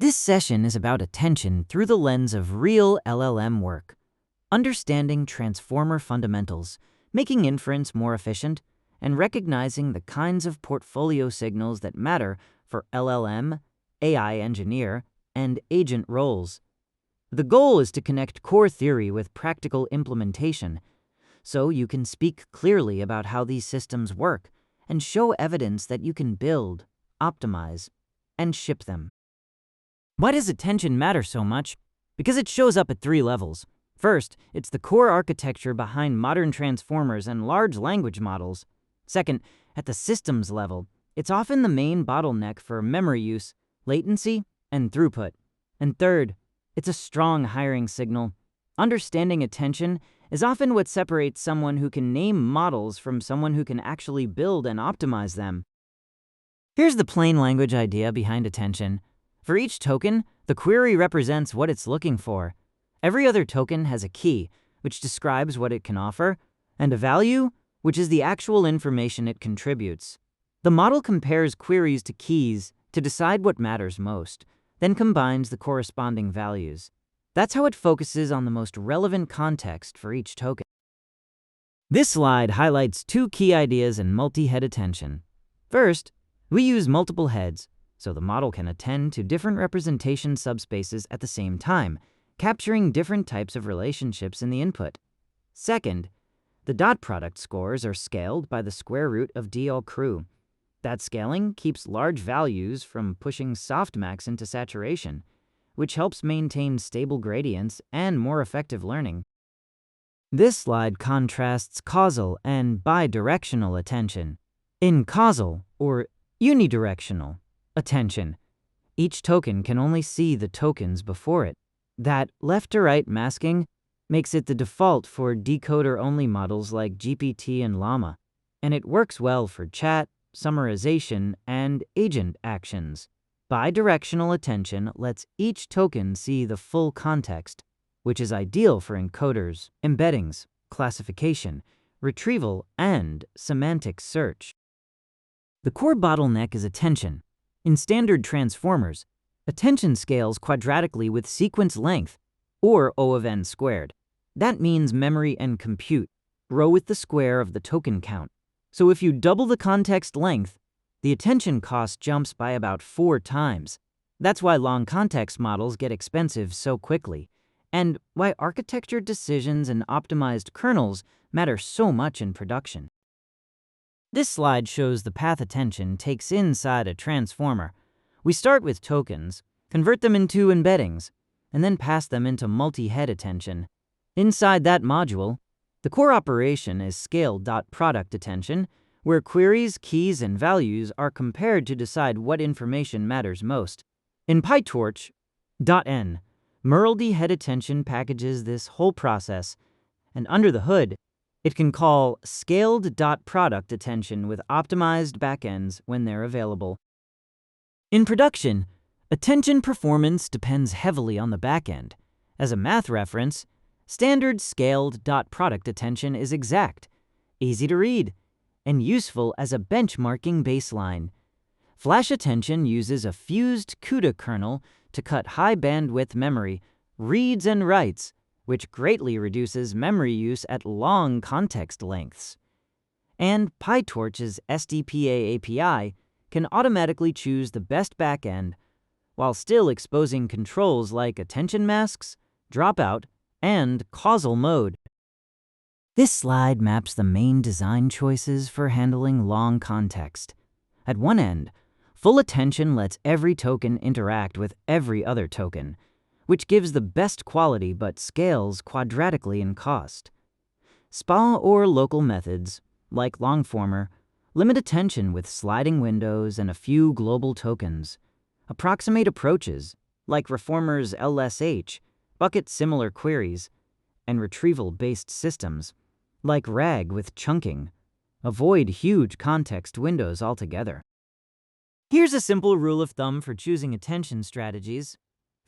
This session is about attention through the lens of real LLM work, understanding transformer fundamentals, making inference more efficient, and recognizing the kinds of portfolio signals that matter for LLM, AI engineer, and agent roles. The goal is to connect core theory with practical implementation, so you can speak clearly about how these systems work and show evidence that you can build, optimize, and ship them. Why does attention matter so much? Because it shows up at 3 levels. First, it's the core architecture behind modern transformers and large language models. Second, at the systems level, it's often the main bottleneck for memory use, latency, and throughput. And third, it's a strong hiring signal. Understanding attention is often what separates someone who can name models from someone who can actually build and optimize them. Here's the plain language idea behind attention. For each token, the query represents what it's looking for. Every other token has a key, which describes what it can offer, and a value, which is the actual information it contributes. The model compares queries to keys to decide what matters most, then combines the corresponding values. That's how it focuses on the most relevant context for each token. This slide highlights 2 key ideas in multi-head attention. First, we use multiple heads, so the model can attend to different representation subspaces at the same time, capturing different types of relationships in the input. Second, the dot product scores are scaled by the square root of DL_CRU. That scaling keeps large values from pushing softmax into saturation, which helps maintain stable gradients and more effective learning. This slide contrasts causal and bidirectional attention. In causal, or unidirectional, attention, each token can only see the tokens before it. That left-to-right masking makes it the default for decoder-only models like GPT and Llama, and it works well for chat, summarization, and agent actions. Bidirectional attention lets each token see the full context, which is ideal for encoders, embeddings, classification, retrieval, and semantic search. The core bottleneck is attention. In standard transformers, attention scales quadratically with sequence length, or O of n squared. That means memory and compute grow with the square of the token count. So if you double the context length, the attention cost jumps by about 4 times. That's why long context models get expensive so quickly, and why architecture decisions and optimized kernels matter so much in production. This slide shows the path attention takes inside a transformer. We start with tokens, convert them into embeddings, and then pass them into multi-head attention. Inside that module, the core operation is scale.product attention, where queries, keys, and values are compared to decide what information matters most. In PyTorch, .n, Merldy head attention packages this whole process, and under the hood, it can call scaled.product attention with optimized backends when they're available. In production, attention performance depends heavily on the backend. As a math reference, standard scaled.product attention is exact, easy to read, and useful as a benchmarking baseline. Flash attention uses a fused CUDA kernel to cut high bandwidth memory, reads and writes, which greatly reduces memory use at long context lengths. And PyTorch's SDPA API can automatically choose the best backend while still exposing controls like attention masks, dropout, and causal mode. This slide maps the main design choices for handling long context. At one end, full attention lets every token interact with every other token, which gives the best quality but scales quadratically in cost. SPA or local methods, like longformer, limit attention with sliding windows and a few global tokens. Approximate approaches, like reformer's LSH, bucket similar queries, and retrieval-based systems, like RAG with chunking, avoid huge context windows altogether. Here's a simple rule of thumb for choosing attention strategies.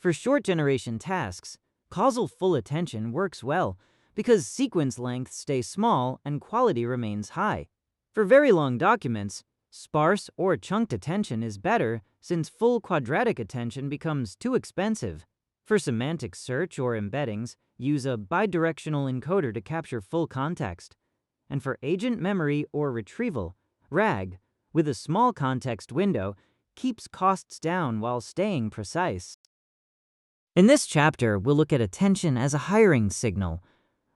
For short generation tasks, causal full attention works well because sequence lengths stay small and quality remains high. For very long documents, Sparse or chunked attention is better since full quadratic attention becomes too expensive. For semantic search or embeddings, use a bidirectional encoder to capture full context. And for agent memory or retrieval, RAG, with a small context window, keeps costs down while staying precise. In this chapter, we'll look at attention as a hiring signal.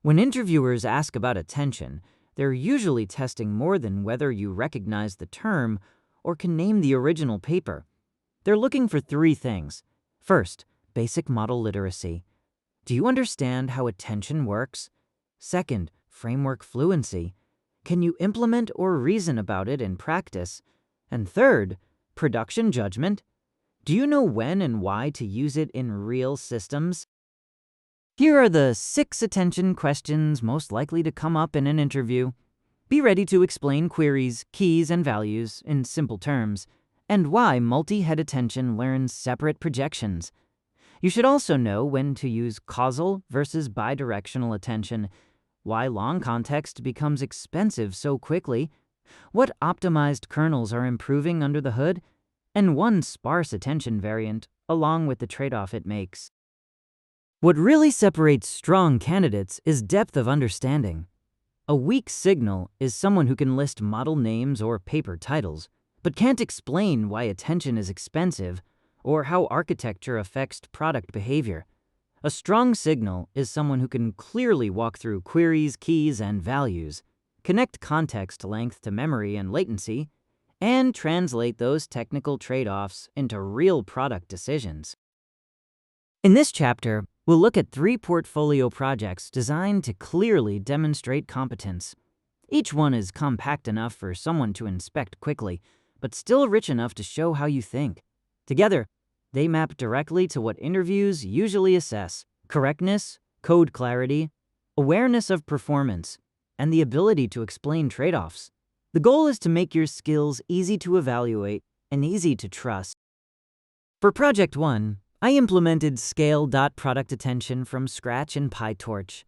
When interviewers ask about attention, they're usually testing more than whether you recognize the term or can name the original paper. They're looking for three things. First, basic model literacy. Do you understand how attention works? Second, framework fluency. Can you implement or reason about it in practice? And third, production judgment. Do you know when and why to use it in real systems? Here are the 6 attention questions most likely to come up in an interview. Be ready to explain queries, keys, and values in simple terms, and why multi-head attention learns separate projections. You should also know when to use causal versus bidirectional attention, why long context becomes expensive so quickly, what optimized kernels are improving under the hood, and one sparse attention variant, along with the trade-off it makes. What really separates strong candidates is depth of understanding. A weak signal is someone who can list model names or paper titles, but can't explain why attention is expensive or how architecture affects product behavior. A strong signal is someone who can clearly walk through queries, keys, and values, connect context length to memory and latency, and translate those technical trade-offs into real product decisions. In this chapter, we'll look at 3 portfolio projects designed to clearly demonstrate competence. Each one is compact enough for someone to inspect quickly, but still rich enough to show how you think. Together, they map directly to what interviews usually assess: correctness, code clarity, awareness of performance, and the ability to explain trade-offs. The goal is to make your skills easy to evaluate and easy to trust. For Project 1, I implemented scale.product attention from scratch in PyTorch.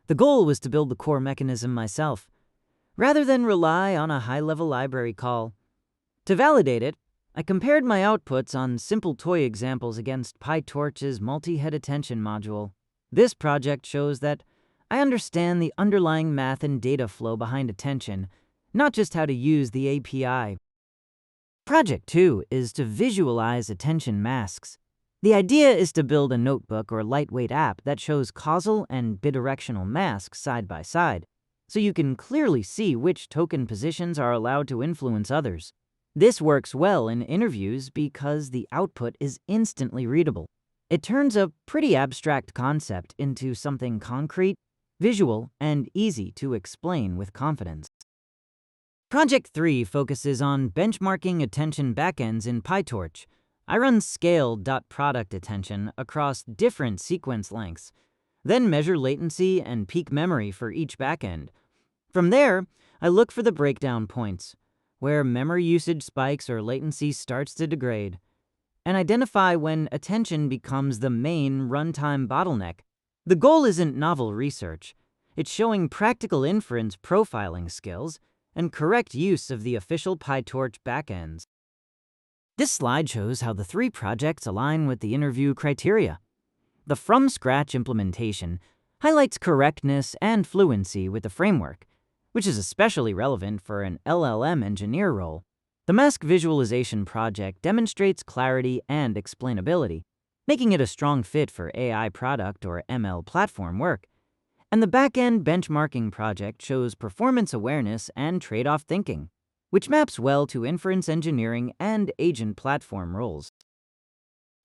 The goal was to build the core mechanism myself, rather than rely on a high-level library call. To validate it, I compared my outputs on simple toy examples against PyTorch's multi-head attention module. This project shows that I understand the underlying math and data flow behind attention, not just how to use the API. Project 2 is to visualize attention masks. The idea is to build a notebook or lightweight app that shows causal and bidirectional masks side by side, so you can clearly see which token positions are allowed to influence others. This works well in interviews because the output is instantly readable. It turns a pretty abstract concept into something concrete, visual, and easy to explain with confidence. Project 3 focuses on benchmarking attention backends in PyTorch. I run scale.product attention across different sequence lengths, then measure latency and peak memory for each backend. From there, I look for the breakdown points, where memory usage spikes or latency starts to degrade, and identify when attention becomes the main runtime bottleneck. The goal isn't novel research. It's showing practical inference profiling skills and correct use of the official PyTorch backends. This slide shows how the 3 projects align with the interview criteria. The from-scratch implementation highlights correctness and fluency with the framework, which is especially relevant for an LLM engineer role. The mask visualization project demonstrates clarity and explainability, making it a strong fit for AI product or ML platform work. And the backend benchmarking project shows performance awareness and trade-off thinking, which maps well to inference engineering and agent platform roles.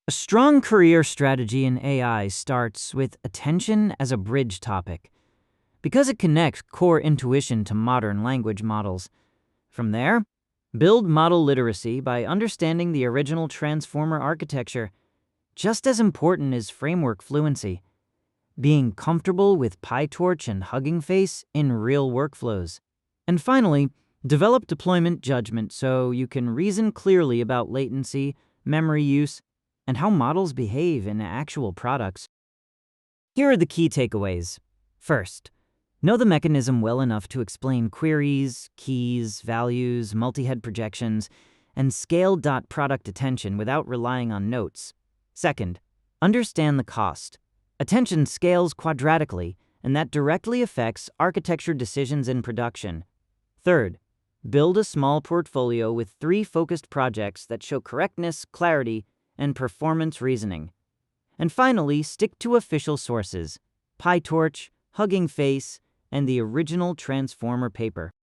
A strong career strategy in AI starts with attention as a bridge topic, because it connects core intuition to modern language models. From there, build model literacy by understanding the original transformer architecture. Just as important is framework fluency, being comfortable with PyTorch and Hugging Face in real workflows. And finally, develop deployment judgment so you can reason clearly about latency, memory use, and how models behave in actual products. Here are the key takeaways. First, Know the mechanism well enough to explain queries, keys, values, multi-head projections, and scale dot product attention without relying on notes. Second, understand the cost. Attention scales quadratically, and that directly affects architecture decisions in production. Third, build a small portfolio with 3 focused projects that show correctness, clarity, and performance reasoning. And finally, stick to official sources: PyTorch, Hugging Face, and the original Transformer paper.